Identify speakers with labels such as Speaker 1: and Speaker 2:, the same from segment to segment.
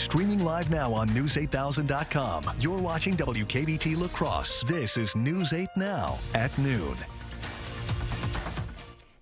Speaker 1: Streaming live now on News8000.com. You're watching WKBT La Crosse. This is News 8 Now at noon.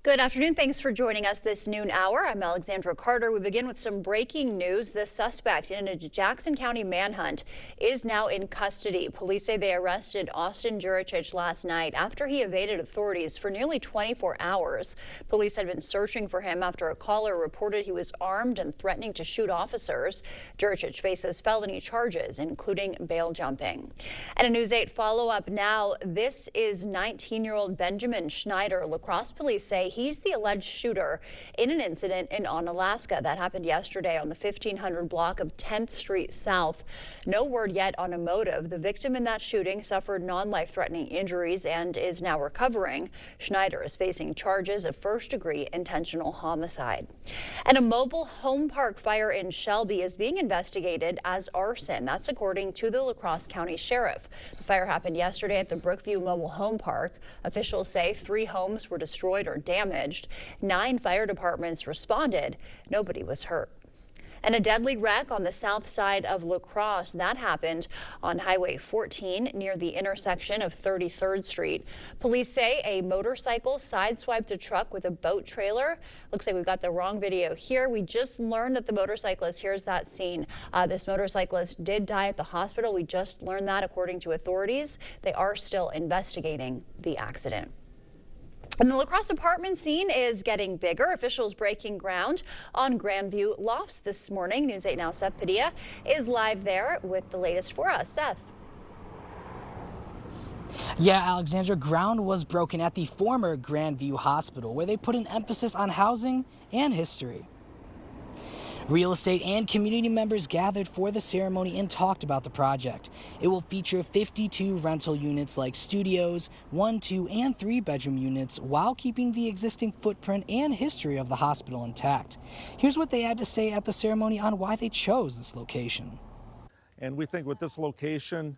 Speaker 2: Good afternoon. Thanks for joining us this noon hour. I'm Alexandra Carter. We begin with some breaking news. The suspect in a Jackson County manhunt is now in custody. Police say they arrested Austin Juricic last night after he evaded authorities for nearly 24 hours. Police had been searching for him after a caller reported he was armed and threatening to shoot officers. Juricic faces felony charges, including bail jumping. And a News 8 follow-up now. This is 19-year-old Benjamin Schneider. La Crosse police say he's the alleged shooter in an incident in Onalaska that happened yesterday on the 1500 block of 10th Street South. No word yet on a motive. The victim in that shooting suffered non-life-threatening injuries and is now recovering. Schneider is facing charges of first-degree intentional homicide. And a mobile home park fire in Shelby is being investigated as arson. That's according to the La Crosse County Sheriff. The fire happened yesterday at the Brookview Mobile Home Park. Officials say 3 homes were destroyed or damaged. 9 fire departments responded. Nobody was hurt. And a deadly wreck on the south side of La Crosse that happened on Highway 14 near the intersection of 33rd Street. Police say a motorcycle sideswiped a truck with a boat trailer. Looks like we've got the wrong video here. We just learned that the motorcyclist, here's that scene. This motorcyclist did die at the hospital. We just learned that according to authorities. They are still investigating the accident. And the La Crosse apartment scene is getting bigger. Officials breaking ground on Grandview Lofts this morning. News 8 Now Seth Padilla is live there with the latest for us. Seth.
Speaker 3: Yeah, Alexandra, ground was broken at the former Grandview Hospital, where they put an emphasis on housing and history. Real estate and community members gathered for the ceremony and talked about the project. It will feature 52 rental units like studios, 1, 2, and 3-bedroom units while keeping the existing footprint and history of the hospital intact. Here's what they had to say at the ceremony on why they chose this location.
Speaker 4: And we think with this location,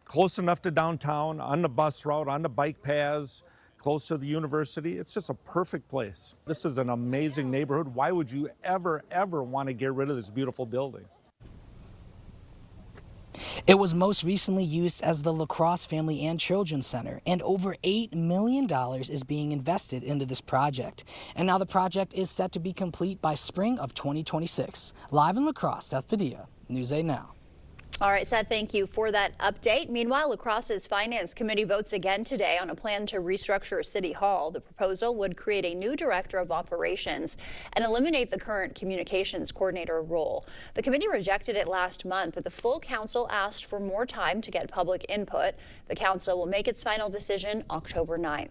Speaker 4: close enough to downtown, on the bus route, on the bike paths, close to the university, it's just a perfect place. This is an amazing neighborhood. Why would you ever want to get rid of this beautiful building?
Speaker 3: It was most recently used as the La Crosse Family and Children's Center, and over $8 million is being invested into this project. And now the project is set to be complete by spring of 2026. Live in La Crosse, Seth Padilla, News 8 Now.
Speaker 2: All right, Seth, thank you for that update. Meanwhile, La Crosse's Finance Committee votes again today on a plan to restructure City Hall. The proposal would create a new director of operations and eliminate the current communications coordinator role. The committee rejected it last month, but the full council asked for more time to get public input. The council will make its final decision October 9th.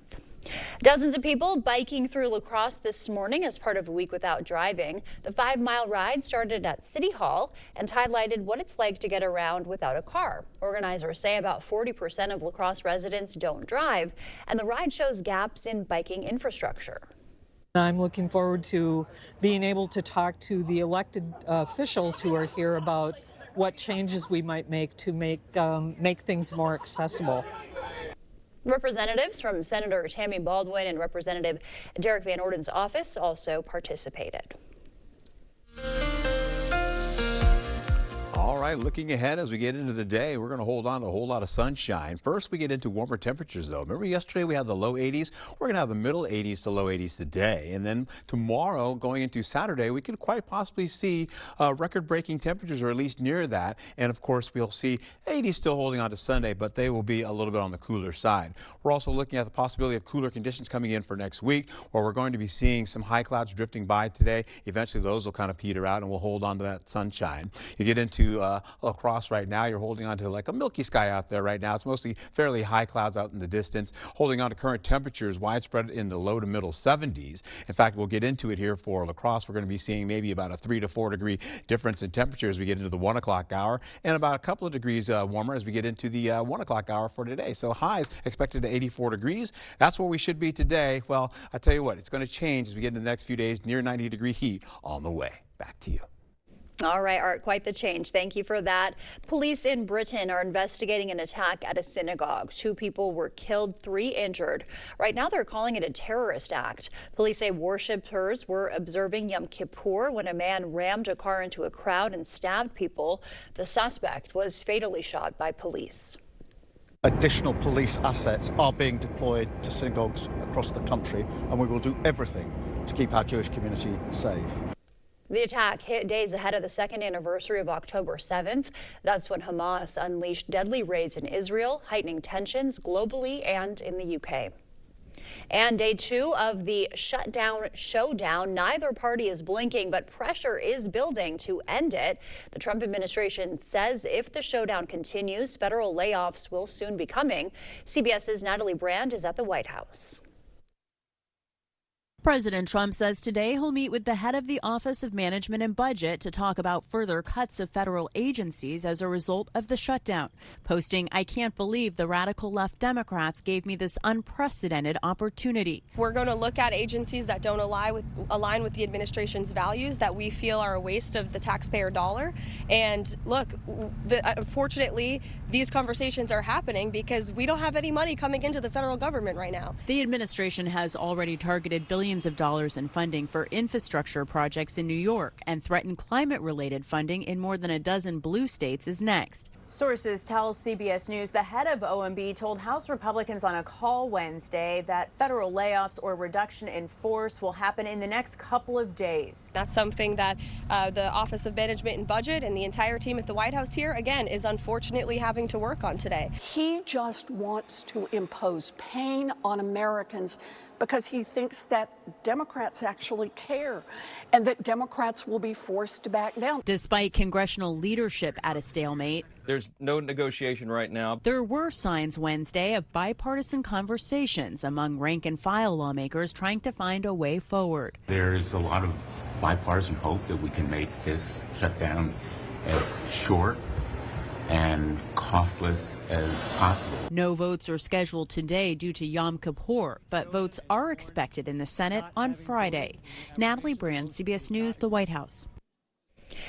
Speaker 2: Dozens of people biking through La Crosse this morning as part of a week without driving. The 5-mile ride started at City Hall and highlighted what it's like to get around without a car. Organizers say about 40% of La Crosse residents don't drive, and the ride shows gaps in biking infrastructure.
Speaker 5: I'm looking forward to being able to talk to the elected officials who are here about what changes we might make to make things more accessible.
Speaker 2: Representatives from Senator Tammy Baldwin and Representative Derek Van Orden's office also participated.
Speaker 6: All right, looking ahead as we get into the day, we're going to hold on to a whole lot of sunshine. First, we get into warmer temperatures, though. Remember yesterday we had the low 80s? We're going to have the middle 80s to low 80s today. And then tomorrow, going into Saturday, we could quite possibly see record-breaking temperatures, or at least near that. And, of course, we'll see 80s still holding on to Sunday, but they will be a little bit on the cooler side. We're also looking at the possibility of cooler conditions coming in for next week, where we're going to be seeing some high clouds drifting by today. Eventually, those will kind of peter out, and we'll hold on to that sunshine. You get into La Crosse right now, you're holding on to like a milky sky out there right now. It's mostly fairly high clouds out in the distance, holding on to current temperatures widespread in the low to middle 70s. In fact, we'll get into it here for La Crosse. We're going to be seeing maybe about a 3 to 4 degree difference in temperature as we get into the 1 o'clock hour, and about a couple of degrees warmer as we get into the 1 o'clock hour for today. So highs expected to 84 degrees. That's where we should be today. Well, I tell you what, it's going to change as we get into the next few days. Near 90-degree heat on the way. Back to you.
Speaker 2: All right, Art, quite the change. Thank you for that. Police in Britain are investigating an attack at a synagogue. 2 people were killed, 3 injured. Right now, they're calling it a terrorist act. Police say worshippers were observing Yom Kippur when a man rammed a car into a crowd and stabbed people. The suspect was fatally shot by police.
Speaker 7: Additional police assets are being deployed to synagogues across the country, and we will do everything to keep our Jewish community safe.
Speaker 2: The attack hit days ahead of the 2nd anniversary of October 7th. That's when Hamas unleashed deadly raids in Israel, heightening tensions globally and in the UK. And day 2 of the shutdown showdown. Neither party is blinking, but pressure is building to end it. The Trump administration says if the showdown continues, federal layoffs will soon be coming. CBS's Natalie Brand is at the White House.
Speaker 8: President Trump says today he'll meet with the head of the Office of Management and Budget to talk about further cuts of federal agencies as a result of the shutdown. Posting, "I can't believe the radical left Democrats gave me this unprecedented opportunity."
Speaker 9: We're going to look at agencies that don't align with the administration's values that we feel are a waste of the taxpayer dollar. And look, unfortunately, these conversations are happening because we don't have any money coming into the federal government right now.
Speaker 8: The administration has already targeted billions of dollars in funding for infrastructure projects in New York and threatened climate-related funding in more than a dozen blue states is next.
Speaker 10: Sources tell CBS News the head of OMB told House Republicans on a call Wednesday that federal layoffs or reduction in force will happen in the next couple of days.
Speaker 9: That's something that the Office of Management and Budget and the entire team at the White House here, again, is unfortunately having to work on today.
Speaker 11: He just wants to impose pain on Americans because he thinks that Democrats actually care and that Democrats will be forced to back down.
Speaker 8: Despite congressional leadership at a stalemate,
Speaker 12: there's no negotiation right now.
Speaker 8: There were signs Wednesday of bipartisan conversations among rank-and-file lawmakers trying to find a way forward.
Speaker 13: There's a lot of bipartisan hope that we can make this shutdown as short and costless as possible.
Speaker 8: No votes are scheduled today due to Yom Kippur, but votes are expected in the Senate on Friday. Natalie Brand, CBS News, the White House.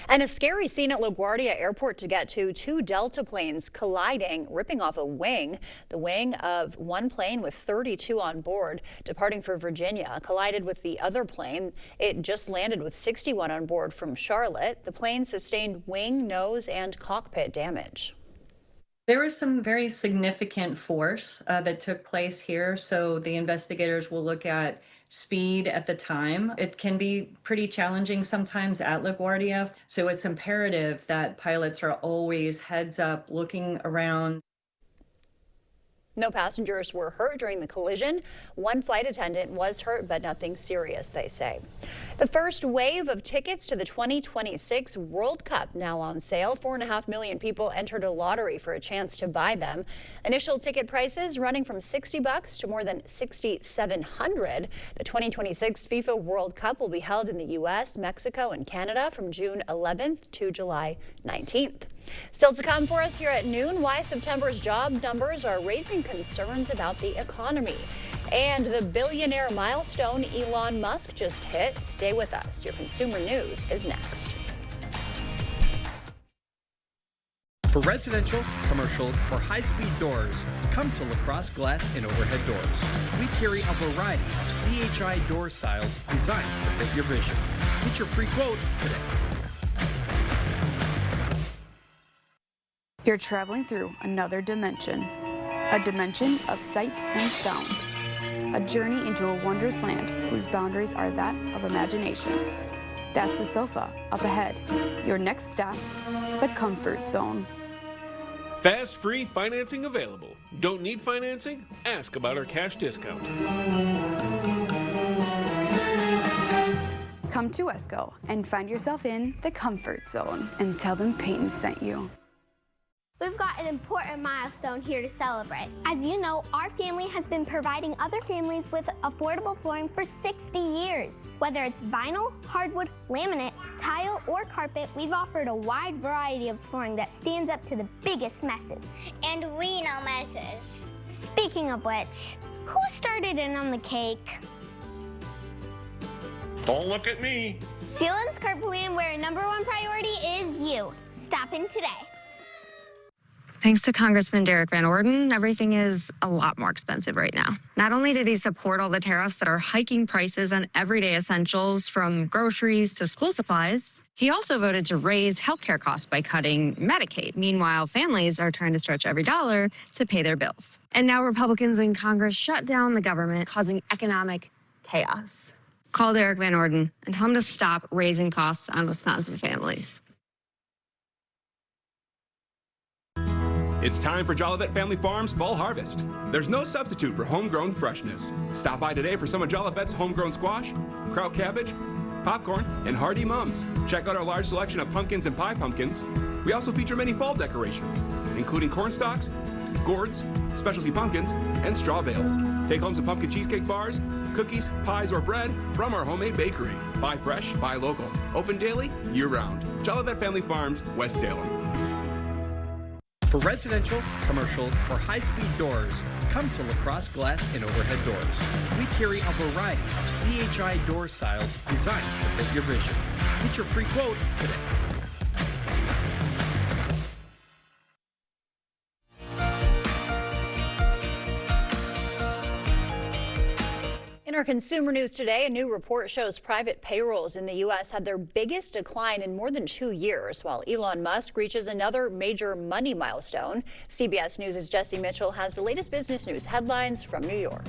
Speaker 2: And a scary scene at LaGuardia Airport to get to. 2 Delta planes colliding, ripping off a wing. The wing of one plane with 32 on board, departing for Virginia, collided with the other plane. It just landed with 61 on board from Charlotte. The plane sustained wing, nose, and cockpit damage.
Speaker 14: There was some very significant force that took place here, so the investigators will look at speed at the time. It can be pretty challenging sometimes at LaGuardia, so it's imperative that pilots are always heads up, looking around.
Speaker 2: No passengers were hurt during the collision. One flight attendant was hurt, but nothing serious, they say. The first wave of tickets to the 2026 World Cup now on sale. 4.5 million people entered a lottery for a chance to buy them. Initial ticket prices running from $60 to more than $6,700. The 2026 FIFA World Cup will be held in the U.S., Mexico, and Canada from June 11th to July 19th. Still to come for us here at noon, why September's job numbers are raising concerns about the economy. And the billionaire milestone Elon Musk just hit. Stay with us. Your consumer news is next.
Speaker 15: For residential, commercial, or high-speed doors, come to LaCrosse Glass and Overhead Doors. We carry a variety of CHI door styles designed to fit your vision. Get your free quote today.
Speaker 16: You're traveling through another dimension, a dimension of sight and sound, a journey into a wondrous land whose boundaries are that of imagination. That's the sofa up ahead. Your next stop, the comfort zone.
Speaker 17: Fast, free financing available. Don't need financing? Ask about our cash discount.
Speaker 16: Come to Esco and find yourself in the comfort zone and tell them Peyton sent you.
Speaker 18: We've got an important milestone here to celebrate. As you know, our family has been providing other families with affordable flooring for 60 years. Whether it's vinyl, hardwood, laminate, tile, or carpet, we've offered a wide variety of flooring that stands up to the biggest messes. And we know messes. Speaking of which, who started in on the cake?
Speaker 19: Don't look at me.
Speaker 18: Sealand's Carpooling, where our #1 priority you. Stop in today.
Speaker 19: Thanks to Congressman Derek Van Orden, everything is a lot more expensive right now. Not only did he support all the tariffs that are hiking prices on everyday essentials from groceries to school supplies, he also voted to raise healthcare costs by cutting Medicaid. Meanwhile, families are trying to stretch every dollar to pay their bills. And now Republicans in Congress shut down the government, causing economic chaos. Call Derek Van Orden and tell him to stop raising costs on Wisconsin families.
Speaker 20: It's time for Jolivet Family Farms Fall Harvest. There's no substitute for homegrown freshness. Stop by today for some of Jolivet's homegrown squash, kraut cabbage, popcorn, and hardy mums. Check out our large selection of pumpkins and pie pumpkins. We also feature many fall decorations, including corn stalks, gourds, specialty pumpkins, and straw bales. Take home some pumpkin cheesecake bars, cookies, pies, or bread from our homemade bakery. Buy fresh, buy local. Open daily, year-round. Jolivet Family Farms, West Salem.
Speaker 15: For residential, commercial, or high-speed doors, come to LaCrosse Glass and Overhead Doors. We carry a variety of CHI door styles designed to fit your vision. Get your free quote today.
Speaker 2: In our consumer news today, a new report shows private payrolls in the U.S. had their biggest decline in more than 2 years, while Elon Musk reaches another major money milestone. CBS News' Jesse Mitchell has the latest business news headlines from New York.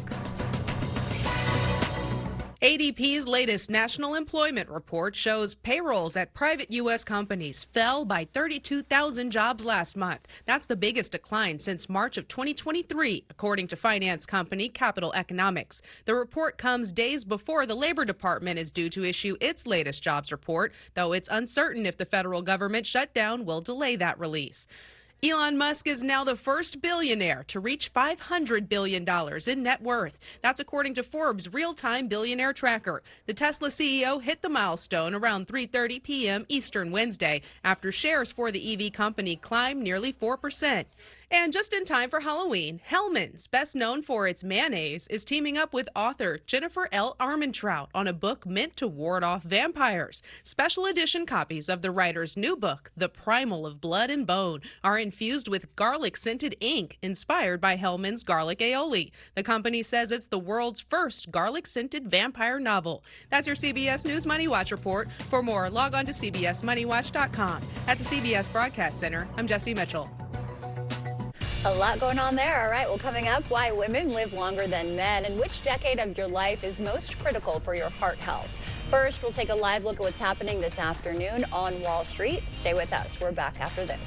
Speaker 21: ADP's latest national employment report shows payrolls at private U.S. companies fell by 32,000 jobs last month. That's the biggest decline since March of 2023, according to finance company Capital Economics. The report comes days before the Labor Department is due to issue its latest jobs report, though it's uncertain if the federal government shutdown will delay that release. Elon Musk is now the first billionaire to reach $500 billion in net worth. That's according to Forbes' real-time billionaire tracker. The Tesla CEO hit the milestone around 3:30 p.m. Eastern Wednesday after shares for the EV company climbed nearly 4%. And just in time for Halloween, Hellmann's, best known for its mayonnaise, is teaming up with author Jennifer L. Armentrout on a book meant to ward off vampires. Special edition copies of the writer's new book, The Primal of Blood and Bone, are infused with garlic-scented ink inspired by Hellmann's garlic aioli. The company says it's the world's first garlic-scented vampire novel. That's your CBS News Money Watch report. For more, log on to cbsmoneywatch.com. At the CBS Broadcast Center, I'm Jesse Mitchell.
Speaker 2: A lot going on there. All right, well, coming up, why women live longer than men and which decade of your life is most critical for your heart health. First, we'll take a live look at what's happening this afternoon on Wall Street. Stay with us. We're back after this.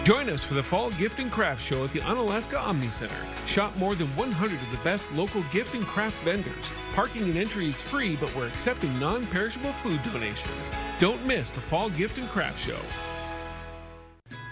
Speaker 17: Join us for the Fall Gift and Craft Show at the Unalaska Omni Center. Shop more than 100 of the best local gift and craft vendors. Parking and entry is free, but we're accepting non-perishable food donations. Don't miss the Fall Gift and Craft Show.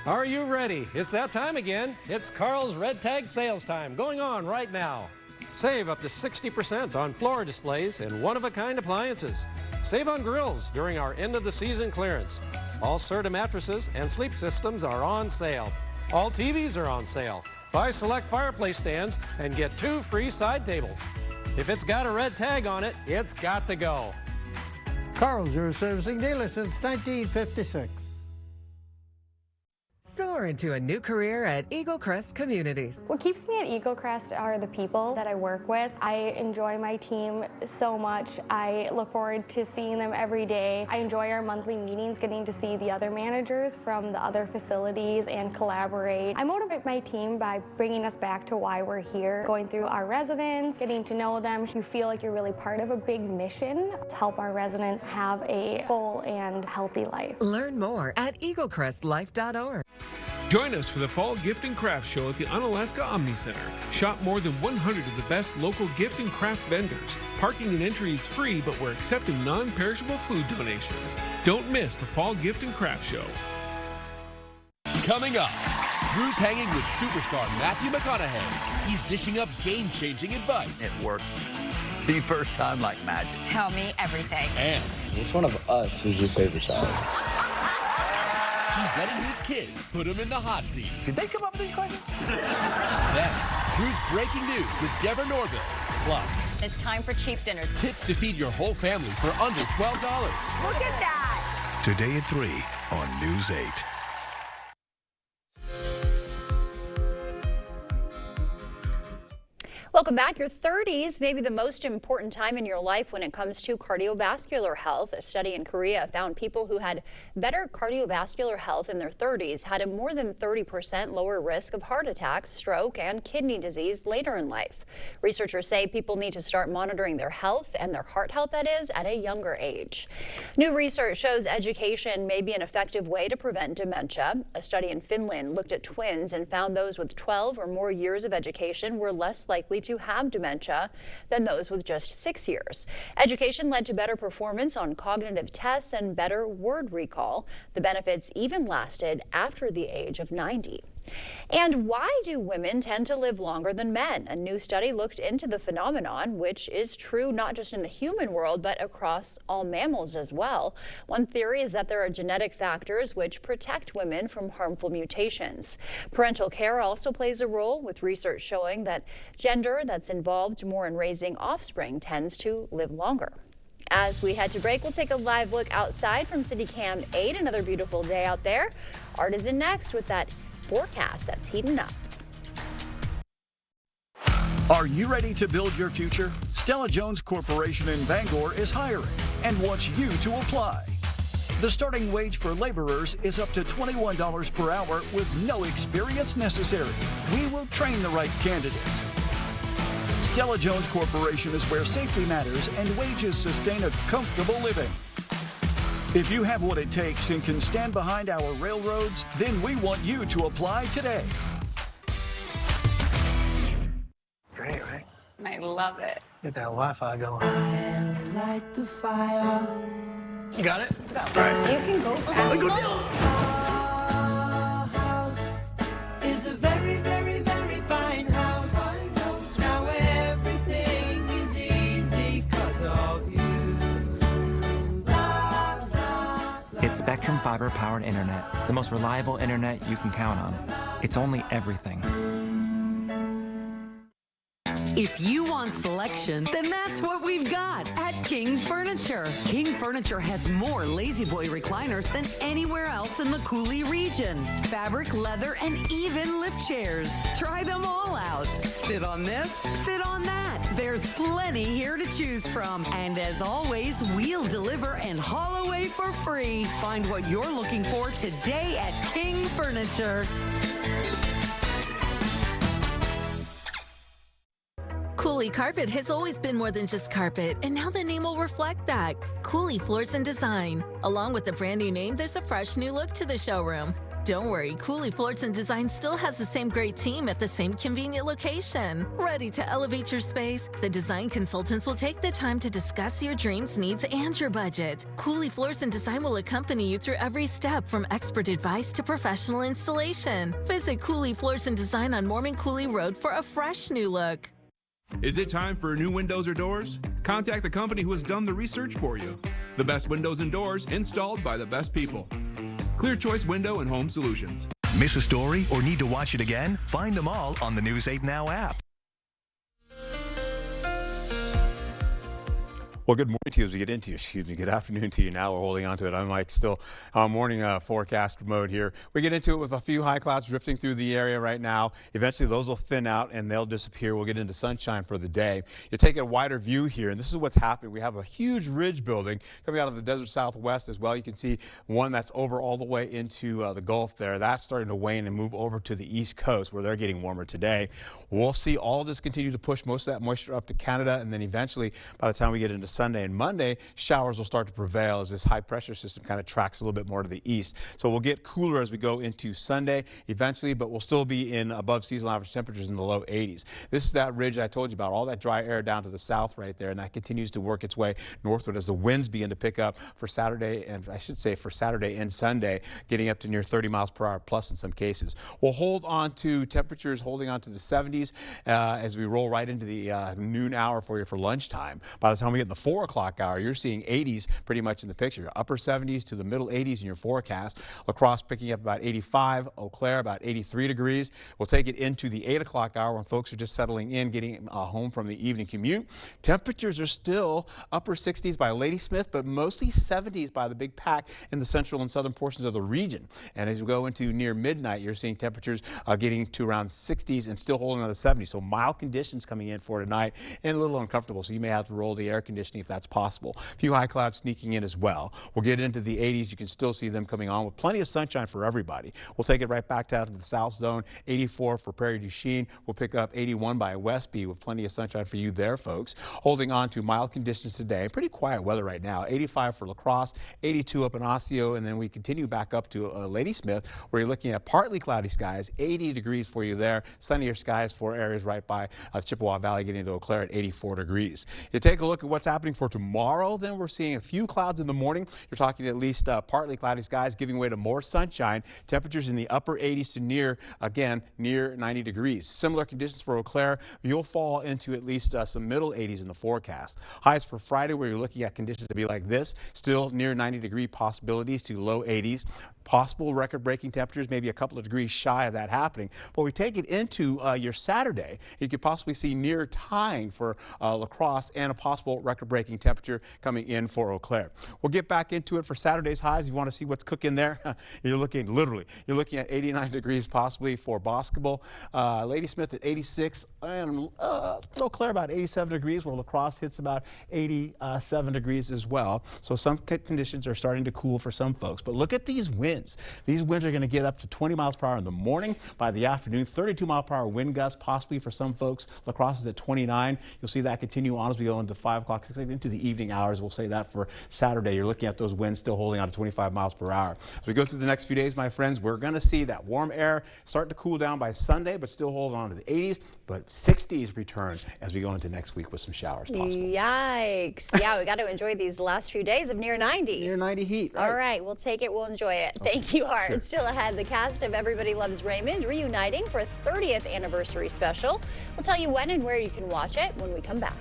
Speaker 22: Are you ready? It's that time again. It's Carl's Red Tag sales time going on right now. Save up to 60% on floor displays and one-of-a-kind appliances. Save on grills during our end-of-the-season clearance. All Serta mattresses and sleep systems are on sale. All TVs are on sale. Buy select fireplace stands and get 2 free side tables. If it's got a red tag on it, it's got to go.
Speaker 23: Carl's, your servicing dealer since 1956.
Speaker 24: Soar into a new career at Eagle Crest Communities.
Speaker 25: What keeps me at Eagle Crest are the people that I work with. I enjoy my team so much. I look forward to seeing them every day. I enjoy our monthly meetings, getting to see the other managers from the other facilities and collaborate. I motivate my team by bringing us back to why we're here, going through our residents, getting to know them. You feel like you're really part of a big mission to help our residents have a full and healthy life.
Speaker 24: Learn more at eaglecrestlife.org.
Speaker 17: Join us for the Fall Gift and Craft Show at the Unalaska Omni Center. Shop more than 100 of the best local gift and craft vendors. Parking and entry is free, but we're accepting non-perishable food donations. Don't miss the Fall Gift and Craft Show.
Speaker 26: Coming up, Drew's hanging with superstar Matthew McConaughey. He's dishing up game-changing advice.
Speaker 27: It worked the first time like magic.
Speaker 28: Tell me everything.
Speaker 26: And
Speaker 29: which one of us is your favorite child?
Speaker 26: he's letting his kids put him in the hot seat.
Speaker 27: Did they come up with these questions?
Speaker 26: Then, Drew's breaking news with Deborah Norville. Plus,
Speaker 28: it's time for cheap dinners.
Speaker 26: Tips to feed your whole family for under $12.
Speaker 28: Look at that!
Speaker 1: Today at 3 on News 8.
Speaker 2: Welcome back. Your 30s may be the most important time in your life when it comes to cardiovascular health. A study in Korea found people who had better cardiovascular health in their 30s had a more than 30% lower risk of heart attack, stroke, and kidney disease later in life. Researchers say people need to start monitoring their health and their heart health, that is, at a younger age. New research shows education may be an effective way to prevent dementia. A study in Finland looked at twins and found those with 12 or more years of education were less likely to have dementia than those with just 6 years. Education led to better performance on cognitive tests and better word recall. The benefits even lasted after the age of 90. And why do women tend to live longer than men? A new study looked into the phenomenon, which is true not just in the human world, but across all mammals as well. One theory is that there are genetic factors which protect women from harmful mutations. Parental care also plays a role, with research showing that gender that's involved more in raising offspring tends to live longer. As we head to break, we'll take a live look outside from City Cam 8. Another beautiful day out there. Artisan next with that forecast that's heating up.
Speaker 3: Are you ready to build your future? Stella Jones Corporation in Bangor is hiring and wants you to apply. The starting wage for laborers is up to $21 per hour with no experience necessary. We will train the right candidate. Stella Jones Corporation is where safety matters and wages sustain a comfortable living. If you have what it takes and can stand behind our railroads, then we want you to apply today.
Speaker 23: Great, right?
Speaker 4: I love it.
Speaker 23: Get that Wi-Fi going. I light the fire. You got it?
Speaker 4: All right. You can go fast.
Speaker 23: Go down.
Speaker 5: Our house is a very, very, very fine house. Now everything is easy 'cause of you.
Speaker 6: It's Spectrum fiber-powered internet, the most reliable internet you can count on. It's only everything.
Speaker 7: If you want selection, then that's what we've got at King Furniture. King Furniture has more Lazy Boy recliners than anywhere else in the Coulee region. Fabric, leather, and even lift chairs. Try them all out. Sit on this, sit on that. There's plenty here to choose from. And as always, we'll deliver and haul away for free. Find what you're looking for today at King Furniture.
Speaker 9: Coulee Carpet has always been more than just carpet, and now the name will reflect that. Coulee Floors and Design. Along with the brand new name, there's a fresh new look to the showroom. Don't worry, Coulee Floors and Design still has the same great team at the same convenient location. Ready to elevate your space? The design consultants will take the time to discuss your dreams, needs, and your budget. Coulee Floors and Design will accompany you through every step, from expert advice to professional installation. Visit Coulee Floors and Design on Mormon Coulee Road for a fresh new look.
Speaker 20: Is it time for new windows or doors? Contact the company who has done the research for you. The best windows and doors installed by the best people. Clear Choice Window and Home Solutions.
Speaker 1: Miss a story or need to watch it again? Find them all on the News 8 Now app.
Speaker 10: Well, good morning to you as we get into, good afternoon to you now. We're holding on to it. I'm Mike, still morning forecast mode here. We get into it with a few high clouds drifting through the area right now. Eventually those will thin out and they'll disappear. We'll get into sunshine for the day. You take a wider view here, and this is what's happening. We have a huge ridge building coming out of the desert southwest as well. You can see one that's over all the way into the Gulf there. That's starting to wane and move over to the east coast where they're getting warmer today. We'll see all of this continue to push most of that moisture up to Canada, and then eventually by the time we get into Sunday and Monday, showers will start to prevail as this high pressure system kind of tracks a little bit more to the east. So we'll get cooler as we go into Sunday eventually, but we'll still be in above seasonal average temperatures in the low 80s. This is that ridge I told you about, all that dry air down to the south right there, and that continues to work its way northward as the winds begin to pick up for Saturday, and I should say for Saturday and Sunday, getting up to near 30 miles per hour plus in some cases. We'll hold on to temperatures holding on to the 70s as we roll right into the noon hour for you for lunchtime. By the time we get in the 4 o'clock hour, you're seeing 80s pretty much in the picture. Upper 70s to the middle 80s in your forecast. La Crosse picking up about 85. Eau Claire about 83 degrees. We'll take it into the 8 o'clock hour when folks are just settling in, getting home from the evening commute. Temperatures are still upper 60s by Ladysmith, but mostly 70s by the Big Pack in the central and southern portions of the region. And as we go into near midnight, you're seeing temperatures getting to around 60s and still holding on the 70s. So mild conditions coming in for tonight and a little uncomfortable. So you may have to roll the air conditioning if that's possible. A few high clouds sneaking in as well. We'll get into the 80s. You can still see them coming on with plenty of sunshine for everybody. We'll take it right back down to the south zone. 84 for Prairie du Chien. We'll pick up 81 by Westby with plenty of sunshine for you there, folks. Holding on to mild conditions today. Pretty quiet weather right now. 85 for La Crosse, 82 up in Osseo, and then we continue back up to Ladysmith, where you're looking at partly cloudy skies, 80 degrees for you there. Sunnier skies for areas right by Chippewa Valley, getting to Eau Claire at 84 degrees. You take a look at what's happening for tomorrow, then we're seeing a few clouds in the morning. You're talking at least partly cloudy skies, giving way to more sunshine. Temperatures in the upper 80s to near 90 degrees. Similar conditions for Eau Claire. You'll fall into at least some middle 80s in the forecast. Highs for Friday, where you're looking at conditions to be like this, still near 90-degree possibilities to low 80s. Possible record-breaking temperatures, maybe a couple of degrees shy of that happening. But we take it into your Saturday, you could possibly see near tying for La Crosse and a possible record-breaking temperature coming in for Eau Claire. We'll get back into it for Saturday's highs. You want to see what's cooking there? You're looking at 89 degrees possibly for Boscobel. Ladysmith at 86 and Eau Claire about 87 degrees, where La Crosse hits about 87 degrees as well. So some conditions are starting to cool for some folks. But look at these winds. These winds are going to get up to 20 miles per hour in the morning. By the afternoon, 32 mile per hour wind gusts possibly for some folks. La Crosse is at 29. You'll see that continue on as we go into 5 o'clock, into the evening hours. We'll say that for Saturday. You're looking at those winds still holding on to 25 miles per hour. As we go through the next few days, my friends, we're going to see that warm air start to cool down by Sunday, but still hold on to the 80s. But 60s return as we go into next week with some showers possible.
Speaker 2: Yikes. Yeah, we got to enjoy these last few days of near 90.
Speaker 10: Near 90 heat. Right.
Speaker 2: All right, we'll take it. We'll enjoy it. Okay. Thank you, Art.
Speaker 10: Sure.
Speaker 2: Still ahead, the cast of Everybody Loves Raymond reuniting for a 30th anniversary special. We'll tell you when and where you can watch it when we come back.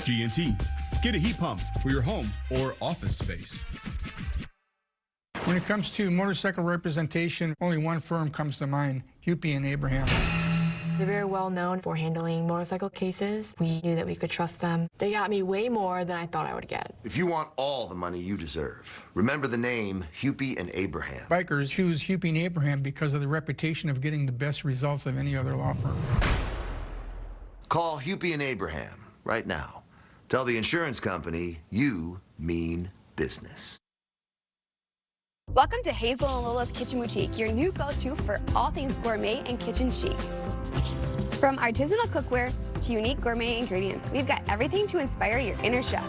Speaker 8: G&T. Get a heat pump for your home or office space.
Speaker 11: When it comes to motorcycle representation, only one firm comes to mind, Hupy and Abraham.
Speaker 12: They're very well known for handling motorcycle cases. We knew that we could trust them. They got me way more than I thought I would get.
Speaker 13: If you want all the money you deserve, remember the name Hupy and Abraham.
Speaker 11: Bikers choose Hupy and Abraham because of the reputation of getting the best results of any other law firm.
Speaker 13: Call Hupy and Abraham right now. Tell the insurance company you mean business.
Speaker 14: Welcome to Hazel and Lola's Kitchen Boutique, your new go-to for all things gourmet and kitchen chic. From artisanal cookware to unique gourmet ingredients, we've got everything to inspire your inner chef.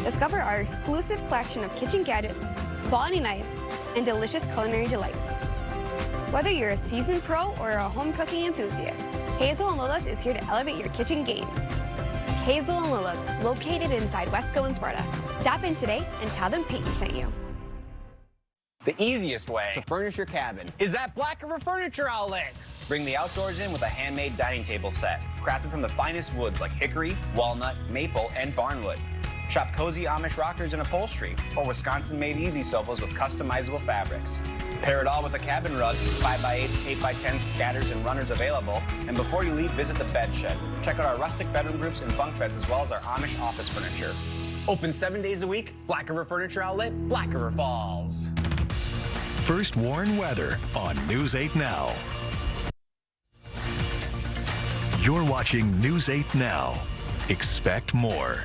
Speaker 14: Discover our exclusive collection of kitchen gadgets, quality knives, and delicious culinary delights. Whether you're a seasoned pro or a home cooking enthusiast, Hazel and Lola's is here to elevate your kitchen game. Hazel and Lola's, located inside Wesco and Sparta. Stop in today and tell them Peyton sent you.
Speaker 16: The easiest way to furnish your cabin is at Black River Furniture Outlet. Bring the outdoors in with a handmade dining table set, crafted from the finest woods like hickory, walnut, maple, and barnwood. Shop cozy Amish rockers and upholstery, or Wisconsin-made easy sofas with customizable fabrics. Pair it all with a cabin rug, 5x8s, 8x10s, scatters, and runners available. And before you leave, visit the bed shed. Check out our rustic bedroom groups and bunk beds, as well as our Amish office furniture. Open 7 days a week, Black River Furniture Outlet, Black River Falls.
Speaker 1: First Warn Weather on News 8 Now. You're watching News 8 Now. Expect more.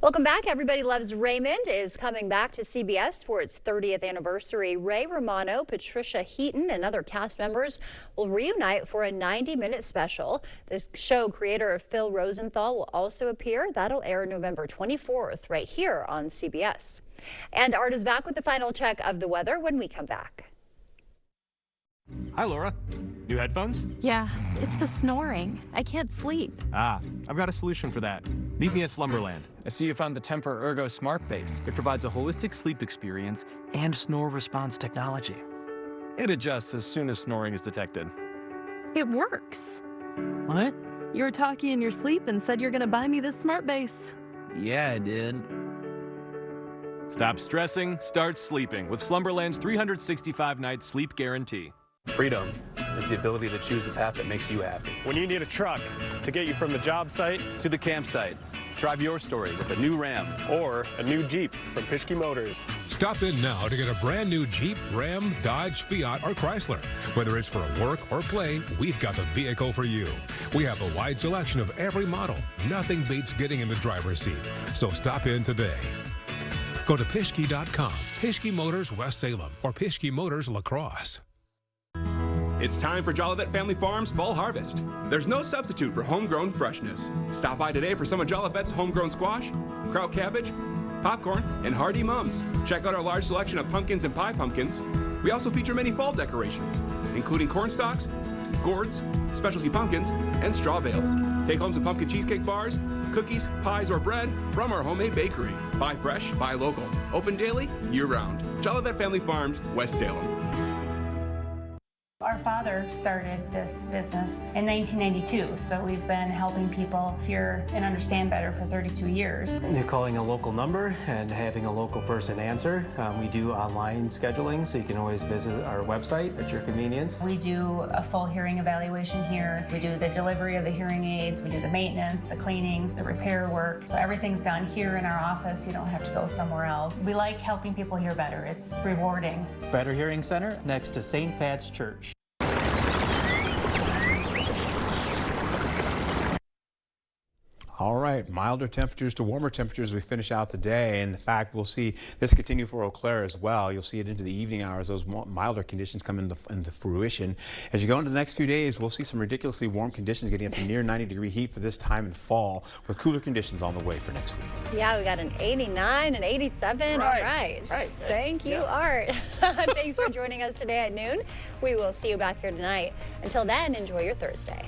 Speaker 2: Welcome back. Everybody Loves Raymond is coming back to CBS for its 30th anniversary. Ray Romano, Patricia Heaton, and other cast members will reunite for a 90-minute special. This show creator Phil Rosenthal will also appear. That'll air November 24th right here on CBS. And Art is back with the final check of the weather when we come back.
Speaker 15: Hi, Laura. New headphones?
Speaker 17: Yeah, it's the snoring. I can't sleep.
Speaker 15: Ah, I've got a solution for that. Meet me at Slumberland. I see you found the Temper Ergo Smart Base. It provides a holistic sleep experience and snore response technology. It adjusts as soon as snoring is detected.
Speaker 17: It works.
Speaker 15: What?
Speaker 17: You were talking in your sleep and said you're gonna buy me this smart base.
Speaker 15: Yeah, I did. Stop stressing, start sleeping with Slumberland's 365-night sleep guarantee.
Speaker 18: Freedom is the ability to choose the path that makes you happy. When you need a truck to get you from the job site to the campsite, drive your story with a new Ram or a new Jeep from Pischke Motors.
Speaker 19: Stop in now to get a brand new Jeep, Ram, Dodge, Fiat, or Chrysler. Whether it's for work or play, we've got the vehicle for you. We have a wide selection of every model. Nothing beats getting in the driver's seat. So stop in today. Go to Pischke.com, Pischke Motors West Salem, or Pischke Motors La Crosse.
Speaker 20: It's time for Jolivet Family Farms Fall Harvest. There's no substitute for homegrown freshness. Stop by today for some of Jolivet's homegrown squash, kraut cabbage, popcorn, and hardy mums. Check out our large selection of pumpkins and pie pumpkins. We also feature many fall decorations, including corn stalks, gourds, specialty pumpkins, and straw bales. Take home some pumpkin cheesecake bars, cookies, pies, or bread from our homemade bakery. Buy fresh, buy local. Open daily, year-round. Jolivet Family Farms, West Salem.
Speaker 21: Our father started this business in 1992, so we've been helping people hear and understand better for 32 years.
Speaker 22: You're calling a local number and having a local person answer. We do online scheduling, so you can always visit our website at your convenience.
Speaker 21: We do a full hearing evaluation here. We do the delivery of the hearing aids. We do the maintenance, the cleanings, the repair work. So everything's done here in our office. You don't have to go somewhere else. We like helping people hear better. It's rewarding.
Speaker 22: Better Hearing Center next to St. Pat's Church.
Speaker 10: All right, milder temperatures to warmer temperatures as we finish out the day. And in fact, we'll see this continue for Eau Claire as well. You'll see it into the evening hours. Those milder conditions come into fruition. As you go into the next few days, we'll see some ridiculously warm conditions getting up to near 90-degree heat for this time in fall, with cooler conditions on the way for next week.
Speaker 2: Yeah, we got an 89 and 87.
Speaker 10: Right.
Speaker 2: All right.
Speaker 10: Right.
Speaker 2: Thank you, Art. Thanks for joining us today at noon. We will see you back here tonight. Until then, enjoy your Thursday.